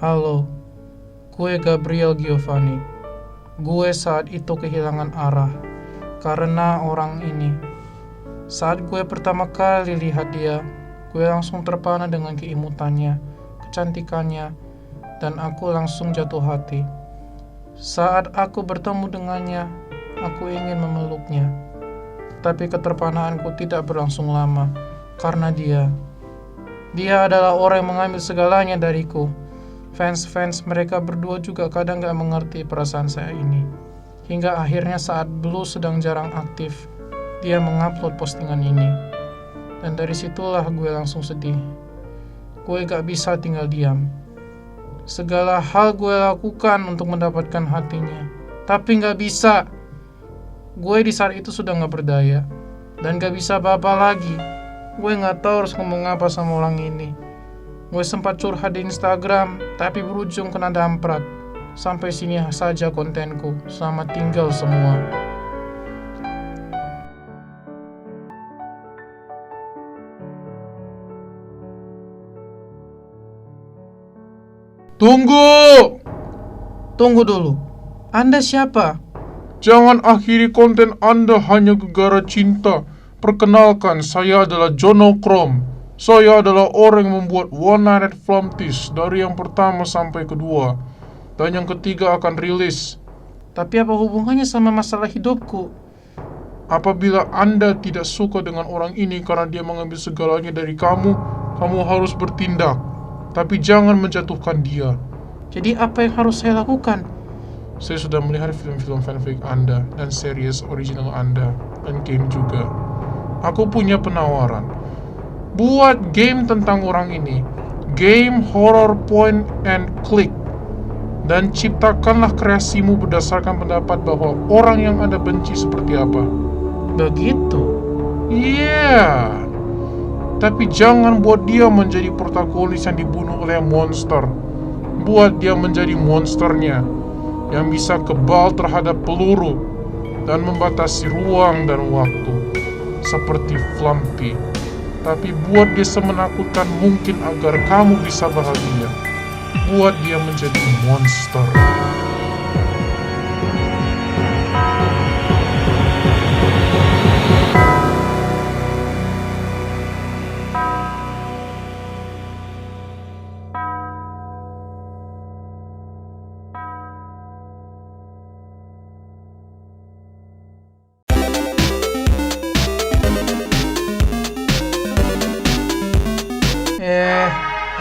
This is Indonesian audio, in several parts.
Halo, gue Gabriel Giovanni. Gue saat itu kehilangan arah karena orang ini. Saat gue pertama kali lihat dia, gue langsung terpana dengan keimutannya, kecantikannya, dan aku langsung jatuh hati. Saat aku bertemu dengannya, aku ingin memeluknya. Tapi keterpanaanku tidak berlangsung lama, karena dia adalah orang yang mengambil segalanya dariku. Fans mereka berdua juga kadang gak mengerti perasaan saya ini. Hingga akhirnya saat Blue sedang jarang aktif, dia mengupload postingan ini. Dan dari situlah gue langsung sedih. Gue gak bisa tinggal diam. Segala hal gue lakukan untuk mendapatkan hatinya, tapi gak bisa. Gue di saat itu sudah gak berdaya dan gak bisa apa-apa lagi. Gue gak tahu harus ngomong apa sama orang ini. Gue sempat curhat di Instagram, tapi berujung kena damprat. Sampai sini saja kontenku. Selamat tinggal semua. Tunggu dulu. Anda siapa? Jangan akhiri konten Anda hanya gara-gara cinta. Perkenalkan, saya adalah Jono Chrome. Saya adalah orang yang membuat One Night Flamtis dari yang pertama sampai kedua. Dan yang ketiga akan rilis. Tapi apa hubungannya sama masalah hidupku? Apabila Anda tidak suka dengan orang ini karena dia mengambil segalanya dari kamu, kamu harus bertindak. Tapi jangan menjatuhkan dia. Jadi apa yang harus saya lakukan? Saya sudah melihat film-film fanfic Anda dan series original Anda dan game juga. Aku punya penawaran. Buat game tentang orang ini, game horror point and click, dan ciptakanlah kreasimu berdasarkan pendapat bahwa orang yang Anda benci seperti apa. Begitu? Iya. Tapi jangan buat dia menjadi protagonis yang dibunuh oleh monster. Buat dia menjadi monsternya yang bisa kebal terhadap peluru dan membatasi ruang dan waktu, seperti Flumpy. Tapi buat dia semenakutkan mungkin agar kamu bisa bahagia. Buat dia menjadi monster.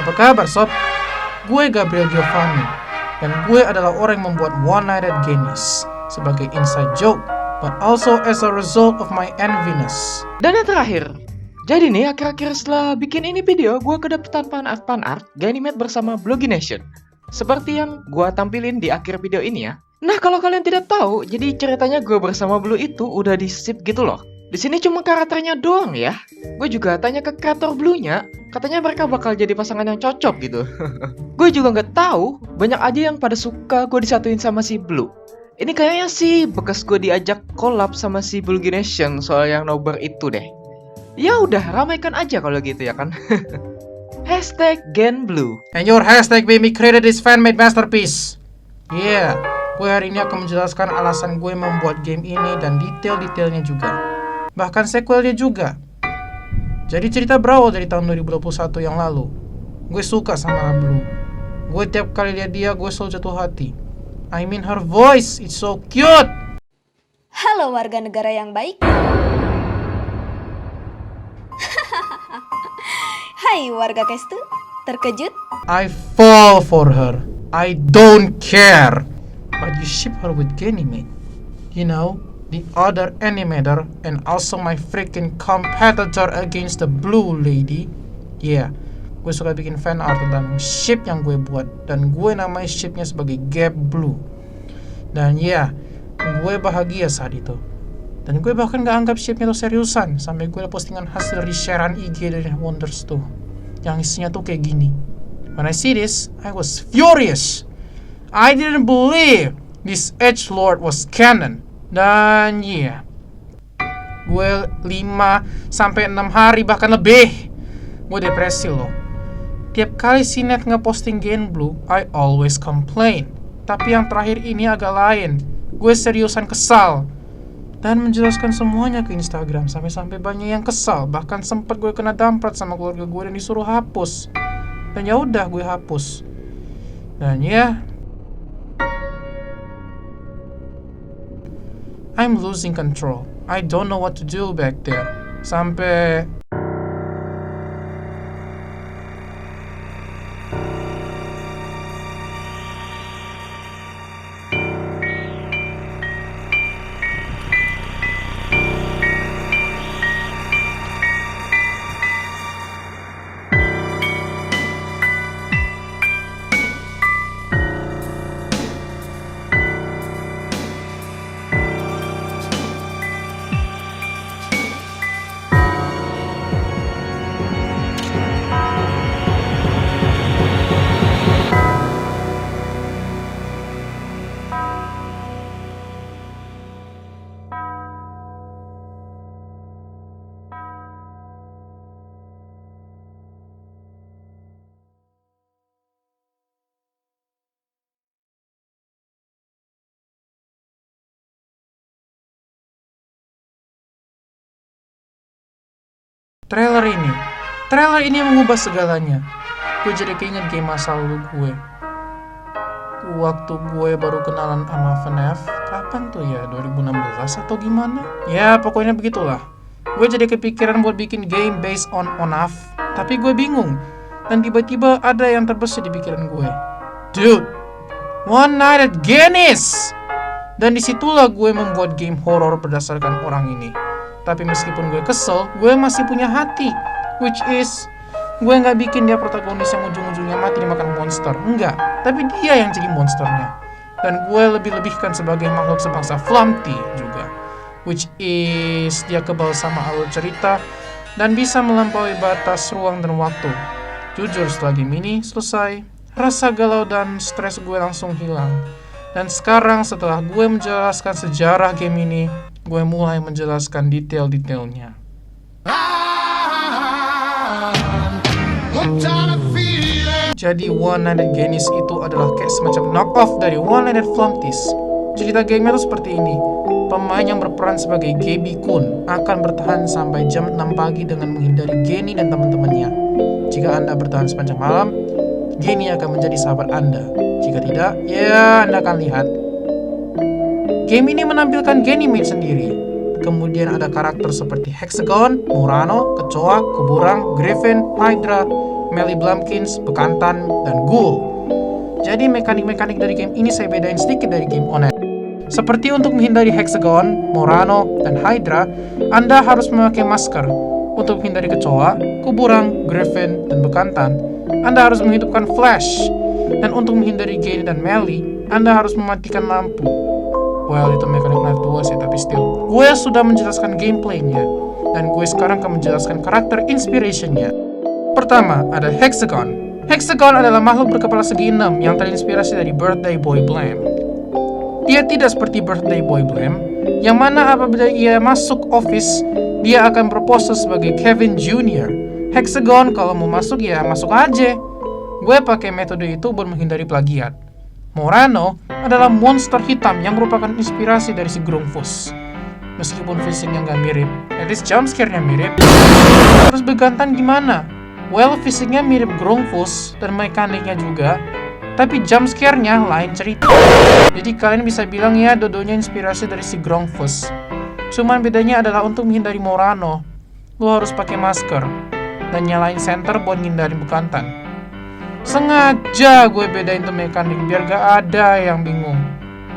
Apa kabar sob? Gue Gabriel Giovanni, dan gue adalah orang yang membuat One Nighted Genius sebagai inside joke, but also as a result of my enviness. Dan yang terakhir, jadi nih akhir-akhir setelah bikin ini video, gue kedapetan fan art Ganymede bersama Blogination, seperti yang gue tampilin di akhir video ini ya. Nah, kalau kalian tidak tahu, jadi ceritanya gue bersama Blue itu udah di-ship gitu loh. Di sini cuma karakternya doang ya. Gue juga tanya ke kreator Blue-nya, katanya mereka bakal jadi pasangan yang cocok gitu. Gue juga nggak tahu, banyak aja yang pada suka gue disatuin sama si Blue. Ini kayaknya sih bekas gue diajak collab sama si Blogination soal yang nobar itu deh. Ya udah, ramaikan aja kalau gitu ya kan. #GenBlue. And your hashtag made me created this fan-made masterpiece. Yeah, gue hari ini akan menjelaskan alasan gue membuat game ini dan detail-detailnya juga. Bahkan sequelnya juga. Jadi cerita berawal dari tahun 2021 yang lalu. Gue suka sama Blue. Gue tiap kali lihat dia, gue selalu jatuh hati. I mean her voice, it's so cute. Halo warga negara yang baik. Hai warga Kestu, terkejut? I fall for her. I don't care. But you ship her with Ganymede. You know, the other animator and also my freaking competitor against the Blue Lady. Yeah, gue suka bikin fan art tentang ship yang gue buat, dan gue namai shipnya sebagai Gap Blue. Dan ya, gue bahagia saat itu. Dan gue bahkan gak anggap shipnya tuh seriusan, sampai gue postingan hasil resharean IG dari Wonders tuh, yang isinya tuh kayak gini. When I see this, I was furious. I didn't believe this edgelord was canon. Dan iya, gue 5-6 hari bahkan lebih gue depresi loh. Tiap kali si Ned ngeposting Gainsblue, I always complain. Tapi yang terakhir ini agak lain. Gue seriusan kesal. Dan menjelaskan semuanya ke Instagram, sampai-sampai banyak yang kesal. Bahkan sempat gue kena damprat sama keluarga gue dan disuruh hapus. Dan ya udah gue hapus. Dan ya, I'm losing control. I don't know what to do back there. Sampai Trailer ini mengubah segalanya. Gue jadi keinget game masa lalu gue. Waktu gue baru kenalan sama FNAF, kapan tuh ya? 2016 atau gimana? Ya pokoknya begitulah. Gue jadi kepikiran buat bikin game based on FNAF, tapi gue bingung. Dan tiba-tiba ada yang terbesit di pikiran gue. Dude, One Night at Guinness! Dan disitulah gue membuat game horror berdasarkan orang ini. Tapi meskipun gue kesel, gue masih punya hati. Which is, gue gak bikin dia protagonis yang ujung-ujungnya mati dimakan monster. Enggak, tapi dia yang jadi monsternya. Dan gue lebih-lebihkan sebagai makhluk sebangsa Flumpty juga. Which is, dia kebal sama alur cerita dan bisa melampaui batas ruang dan waktu. Jujur setelah game ini selesai, rasa galau dan stres gue langsung hilang. Dan sekarang setelah gue menjelaskan sejarah game ini, gue mulai menjelaskan detail-detailnya. Jadi One Night at Guinness itu adalah kayak semacam knock-off dari One Night at Flumpty's. Cerita gamenya tuh seperti ini. Pemain yang berperan sebagai Gabby Kun akan bertahan sampai jam 6 pagi dengan menghindari Genny dan teman-temannya. Jika Anda bertahan sepanjang malam, Genny akan menjadi sahabat Anda. Jika tidak, ya Anda akan lihat. Game ini menampilkan Ganymede sendiri. Kemudian ada karakter seperti Hexagon, Murano, Kecoa, Kuburang, Griffin, Hydra, Melly Blumpkins, Bekantan, dan Ghoul. Jadi mekanik-mekanik dari game ini saya bedain sedikit dari game One Night. Seperti untuk menghindari Hexagon, Murano, dan Hydra, Anda harus memakai masker. Untuk menghindari Kecoa, Kuburang, Griffin, dan Bekantan, Anda harus menghidupkan flash. Dan untuk menghindari Genny dan Melly, Anda harus mematikan lampu. Well, itu mekanik Night 2 sih, tapi still. Gue sudah menjelaskan gameplaynya, dan gue sekarang akan menjelaskan karakter inspiration-nya. Pertama, ada Hexagon. Hexagon adalah makhluk berkepala segi 6 yang terinspirasi dari Birthday Boy Blam. Dia tidak seperti Birthday Boy Blam, yang mana apabila ia masuk office, dia akan berpose sebagai Kevin Jr. Hexagon kalau mau masuk ya masuk aja. Gue pakai metode itu buat menghindari plagiat. Murano adalah monster hitam yang merupakan inspirasi dari si Grungfus. Meskipun fisiknya nggak mirip, at least jumpscare-nya mirip. Terus Bekantan gimana? Well, fisiknya mirip Grungfus dan mekaniknya juga, tapi jumpscare-nya lain cerita. Jadi kalian bisa bilang ya dodonya inspirasi dari si Grungfus. Cuman bedanya adalah untuk menghindari Murano, lo harus pakai masker dan nyalain center buat ngindarin Bekantan. Sengaja gue bedain tuh mekanik biar gak ada yang bingung.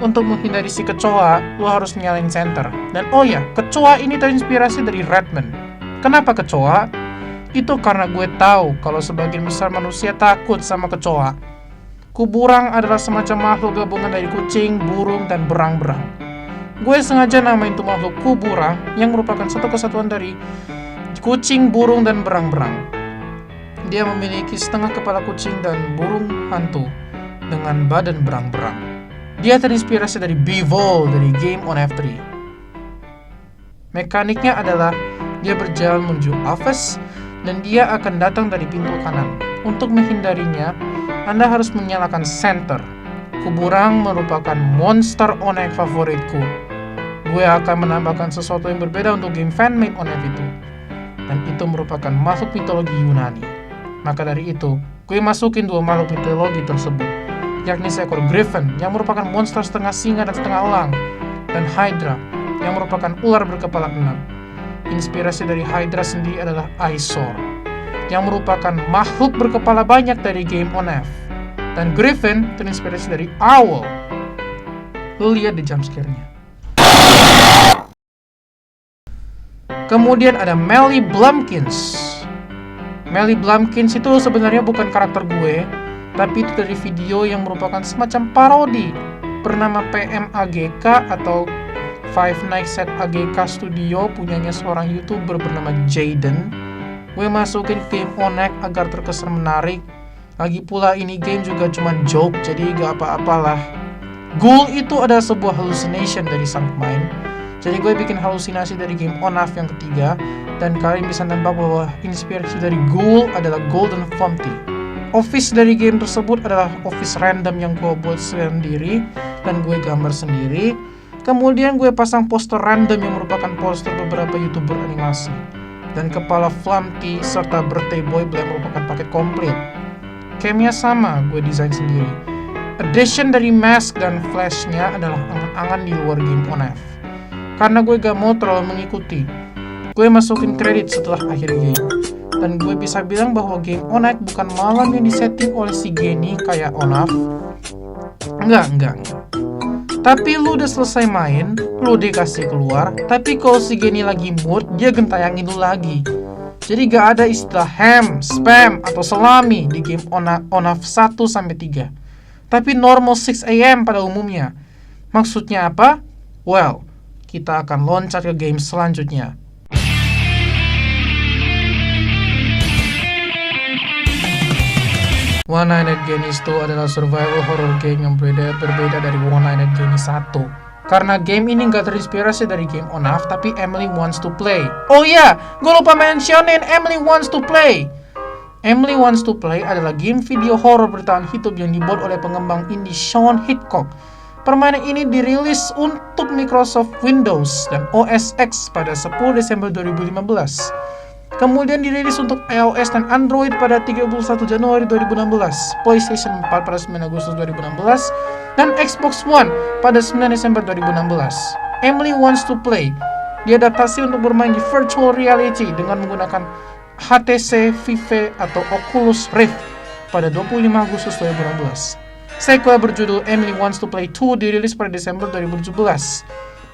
Untuk menghindari si Kecoa, lo harus nyalain center. Dan oh ya, Kecoa ini terinspirasi dari Redman. Kenapa Kecoa? Itu karena gue tahu kalau sebagian besar manusia takut sama Kecoa. Kuburang adalah semacam makhluk gabungan dari kucing, burung, dan berang-berang. Gue sengaja namain tuh makhluk Kuburang yang merupakan satu kesatuan dari kucing, burung, dan berang-berang. Dia memiliki setengah kepala kucing dan burung hantu dengan badan berang-berang. Dia terinspirasi dari Beevil dari game on F3. Mekaniknya adalah dia berjalan menuju office dan dia akan datang dari pintu kanan. Untuk menghindarinya, Anda harus menyalakan center. Kuburan merupakan monster Onek favoritku. Gue akan menambahkan sesuatu yang berbeda untuk game fan-made Onek itu. Dan itu merupakan makhluk mitologi Yunani. Maka dari itu, gue masukin dua makhluk mitologi tersebut, yakni seekor Griffin yang merupakan monster setengah singa dan setengah elang, dan Hydra yang merupakan ular berkepala 6. Inspirasi dari Hydra sendiri adalah Eyesore, yang merupakan makhluk berkepala banyak dari game Onef. Dan Griffin terinspirasi dari Owl. Lu lihat di jumpscare-nya. Kemudian ada Melly Blumpkins. Melly Blumpkins itu sebenarnya bukan karakter gue, tapi itu dari video yang merupakan semacam parodi bernama PMAGK atau Five Nights at AGK Studio, punyanya seorang YouTuber bernama Jaden. Gue masukin game Onek agar terkesan menarik. Lagi pula ini game juga cuma joke, jadi gak apa-apalah. Ghoul itu adalah sebuah hallucination dari sang pemain. Jadi gue bikin halusinasi dari game Onaf yang ketiga, dan kalian bisa nebak bahwa inspirasi dari Ghoul adalah Golden Fonty. Office dari game tersebut adalah office random yang gue buat sendiri dan gue gambar sendiri. Kemudian gue pasang poster random yang merupakan poster beberapa YouTuber animasi. Dan kepala Flumpty serta birthday boy yang merupakan paket komplit. Camnya sama, gue desain sendiri. Addition dari mask dan flashnya adalah angan-angan di luar game Onaf. Karena gue gak mau terlalu mengikuti, gue masukin kredit setelah akhir game. Dan gue bisa bilang bahwa game Onaf bukan malam yang disetting oleh si Genie kayak Onaf. Enggak. Tapi lu udah selesai main, lu dikasih keluar, tapi kalau si Genie lagi mood, dia gentayangin lu lagi. Jadi gak ada istilah ham, spam, atau salami di game Onaf 1-3. Tapi normal 6 AM pada umumnya. Maksudnya apa? Well, kita akan loncat ke game selanjutnya. One Night at Genies 2 adalah survival horror game yang berbeda dari One Night at Genies 1. Karena game ini nggak terinspirasi dari game Onaf, tapi Emily Wants to Play. Oh iya, gue lupa mentionin Emily Wants to Play. Emily Wants to Play adalah game video horror bertahan hidup yang dibuat oleh pengembang indie Sean Hitchcock. Permainan ini dirilis untuk Microsoft Windows dan OS X pada 10 Desember 2015. Kemudian dirilis untuk iOS dan Android pada 31 Januari 2016, PlayStation 4 pada 9 Agustus 2016, dan Xbox One pada 9 Desember 2016. Emily Wants to Play diadaptasi untuk bermain di virtual reality dengan menggunakan HTC Vive atau Oculus Rift pada 25 Agustus 2016. Sequel berjudul Emily Wants to Play 2 dirilis pada Desember 2017.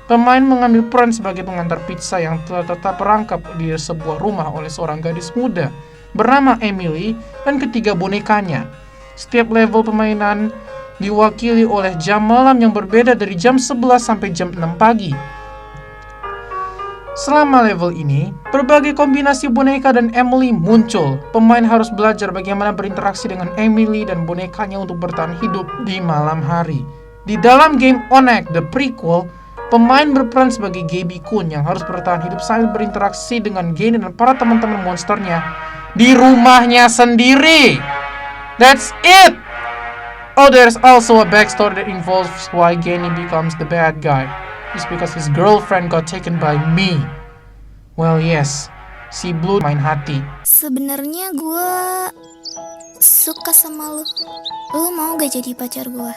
Pemain mengambil peran sebagai pengantar pizza yang telah tetap perangkap di sebuah rumah oleh seorang gadis muda bernama Emily dan ketiga bonekanya. Setiap level permainan diwakili oleh jam malam yang berbeda dari jam 11 sampai jam 6 pagi. Selama level ini, berbagai kombinasi boneka dan Emily muncul. Pemain harus belajar bagaimana berinteraksi dengan Emily dan bonekanya untuk bertahan hidup di malam hari. Di dalam game Onek, The Prequel, pemain berperan sebagai Gaby Kun yang harus bertahan hidup sambil berinteraksi dengan Genie dan para teman-teman monsternya di rumahnya sendiri. That's it! Oh, there's also a backstory that involves why Genie becomes the bad guy. It's because his girlfriend got taken by me. Well, yes, si Blue main hati. Sebenarnya gue suka sama lu. Lu mau gak jadi pacar gue?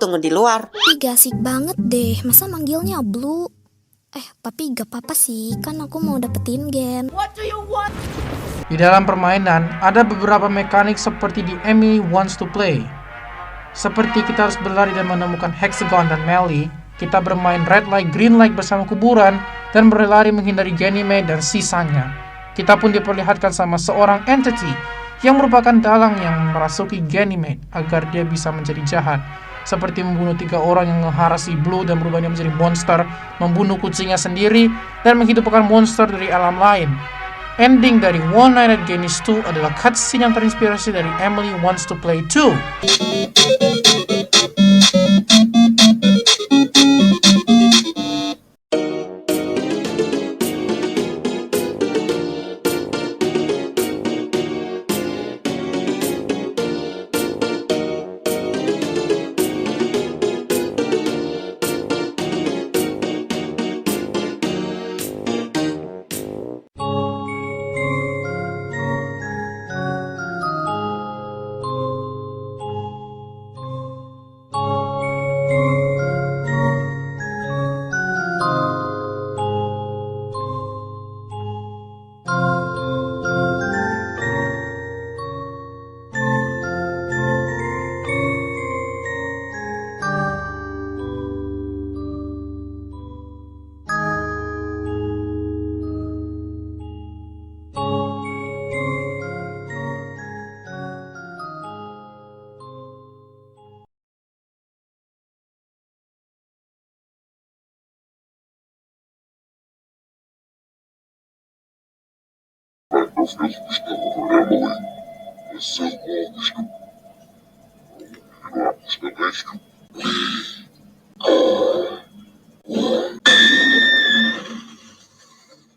Tunggu di luar. Ih, gak asik banget deh. Masa manggilnya Blue? Tapi gak apa-apa sih. Kan aku mau dapetin Gen. Di dalam permainan, ada beberapa mekanik seperti di Emily Wants to Play. Seperti kita harus berlari dan menemukan Hexagon dan Melly, kita bermain red light, green light bersama kuburan, dan berlari menghindari Ganymede dan sisanya. Kita pun diperlihatkan sama seorang entity yang merupakan dalang yang merasuki Ganymede agar dia bisa menjadi jahat. Seperti membunuh 3 orang yang mengharasi Blue dan berubahnya menjadi monster, membunuh kucingnya sendiri, dan menghidupkan monster dari alam lain. Ending dari One Night at Genies 2 adalah cutscene yang terinspirasi dari Emily Wants to Play 2.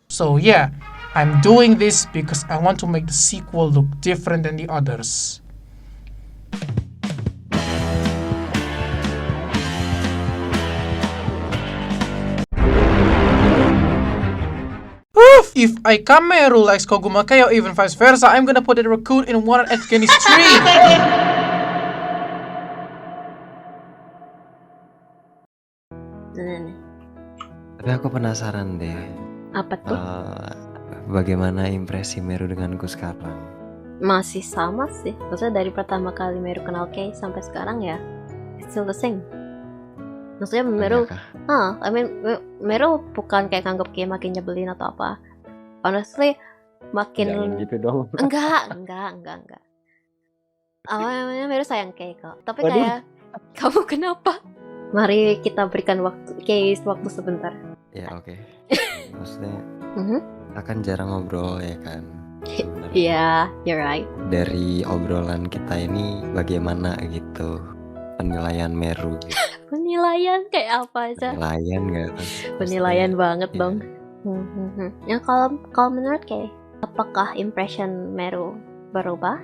So yeah, I'm doing this because I want to make the sequel look different than the others. Oof! If I Kameru likes Koguma Kei or even vice versa, I'm gonna put a raccoon in one of Kenny's tree! Nih. Tapi aku penasaran deh, Apa tuh? bagaimana impresi Meru denganku sekarang? Masih sama sih. Maksudnya dari pertama kali Meru kenal Kay sampai sekarang ya, it's still the same. Maksudnya Meru, Iya kah? Meru bukan kayak nganggep Kay makin nyebelin atau apa. Honestly, makin Jangan gitu dong. enggak. Awalnya Meru sayang Kay kok. Tapi Waduh. kayak kamu kenapa? Mari kita berikan Kay waktu sebentar. Ya oke. Maksudnya Mhm. akan jarang ngobrol ya kan. Sebenarnya. Iya, you're right. Dari obrolan kita ini bagaimana gitu penilaian Meru gitu. Penilaian kayak apa aja? Penilaian nggak tuh? Penilaian banget Iya. dong. Ya kalau menurut Kay, apakah impression Meru berubah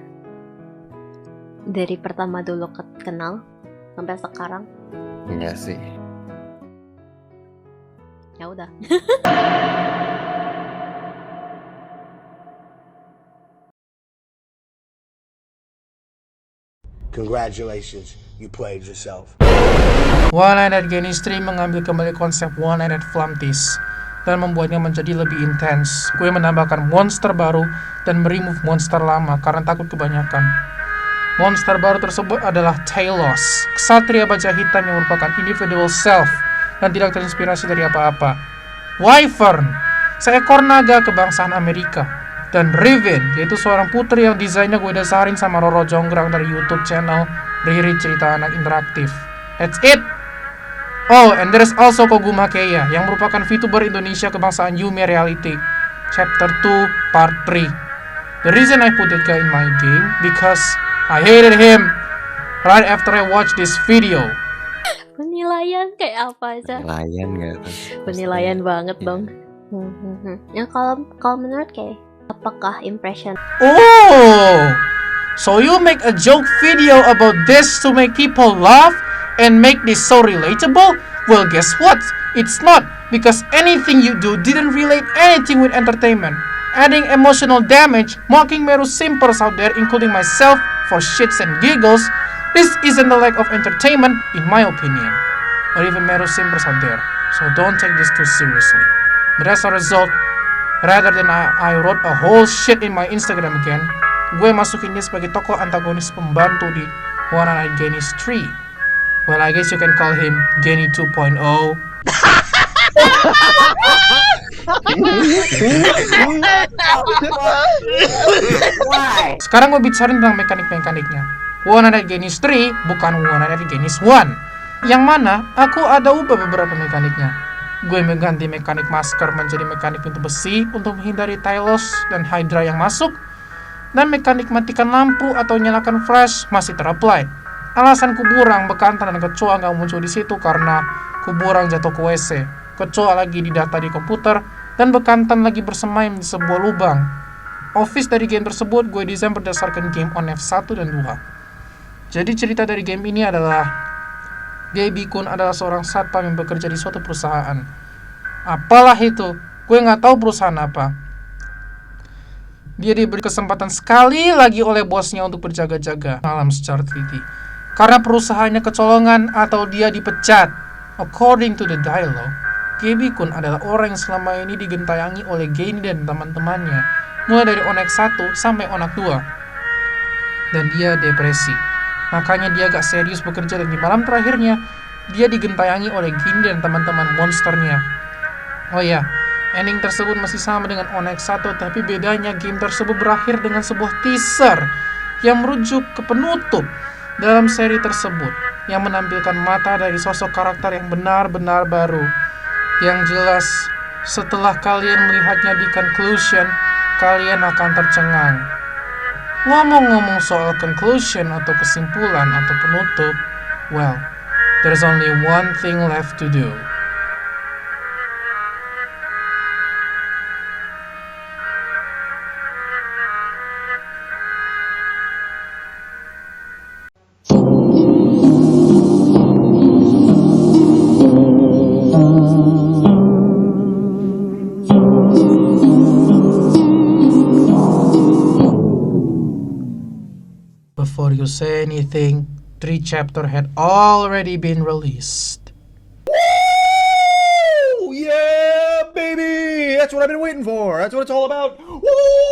dari pertama dulu kenal sampai sekarang? Enggak sih. Ya udah. Congratulations, you played yourself. One-Eyed Genny's Tree mengambil kembali konsep One-Eyed Flamtis dan membuatnya menjadi lebih intens. Gue menambahkan monster baru dan meremove monster lama karena takut kebanyakan. Monster baru tersebut adalah Talos, ksatria baja hitam yang merupakan individual self dan tidak terinspirasi dari apa-apa. Wyvern, seekor naga kebangsaan Amerika. Dan Riven, yaitu seorang putri yang desainnya gue dasarin sama Roro Jonggrang dari YouTube channel Riri Cerita Anak Interaktif. That's it! Oh, and there's also Koguma Keiya, yang merupakan VTuber Indonesia kebangsaan Yume Reality. Chapter 2, Part 3. The reason I put that guy in my game, because I hated him right after I watched this video. Penilaian kayak apa aja? Penilaian nggak tuh? Penilaian banget Iya. dong. Ya kalau menurut Kay, apakah impression Oh! So you make a joke video about this to make people laugh and make this so relatable? Well, guess what? It's not, because anything you do didn't relate anything with entertainment. Adding emotional damage, mocking Meru simpers out there, including myself, for shits and giggles, this isn't the lack of entertainment, in my opinion. Or even Meru simpers out there. So don't take this too seriously. But as a result, rather than I wrote a whole shit in my Instagram again, gue masukin dia sebagai tokoh antagonis pembantu di One-Eyed Genny's Tree. Well, I guess you can call him Genny 2.0. Sekarang gue bicarain tentang mekanik-mekaniknya. One-Eyed Genny's Tree bukan One-Eyed Genny's 1. Yang mana aku ada ubah beberapa mekaniknya. Gue mengganti mekanik masker menjadi mekanik pintu besi untuk menghindari Talos dan Hydra yang masuk. Dan mekanik matikan lampu atau nyalakan flash masih terapply. Alasan Kuburang, Bekantan, dan Kecoa nggak muncul di situ karena Kuburang jatuh ke WC, Kecoa lagi didata di komputer, dan Bekantan lagi bersemayam di sebuah lubang. Office dari game tersebut gue desain berdasarkan game on F1 dan 2. Jadi cerita dari game ini adalah Gaby Kun adalah seorang satpam yang bekerja di suatu perusahaan. Apalah itu, gue nggak tahu perusahaan apa. Dia diberi kesempatan sekali lagi oleh bosnya untuk berjaga-jaga malam secara teliti. Karena perusahaannya kecolongan atau dia dipecat. According to the dialogue, Gaby Kun adalah orang yang selama ini digentayangi oleh Genny dan teman-temannya, mulai dari Onak 1 sampai Onak 2. Dan dia depresi. Makanya dia gak serius bekerja dan di malam terakhirnya, dia digentayangi oleh Genny dan teman-teman monsternya. Oh ya, ending tersebut masih sama dengan Onak 1, tapi bedanya game tersebut berakhir dengan sebuah teaser yang merujuk ke penutup dalam seri tersebut, yang menampilkan mata dari sosok karakter yang benar-benar baru. Yang jelas, setelah kalian melihatnya di conclusion, kalian akan tercengang. Ngomong-ngomong soal conclusion atau kesimpulan atau penutup, well, there's only one thing left to do. Before you say anything, 3 chapters had already been released. Woo! Yeah, baby! That's what I've been waiting for. That's what it's all about. Woo!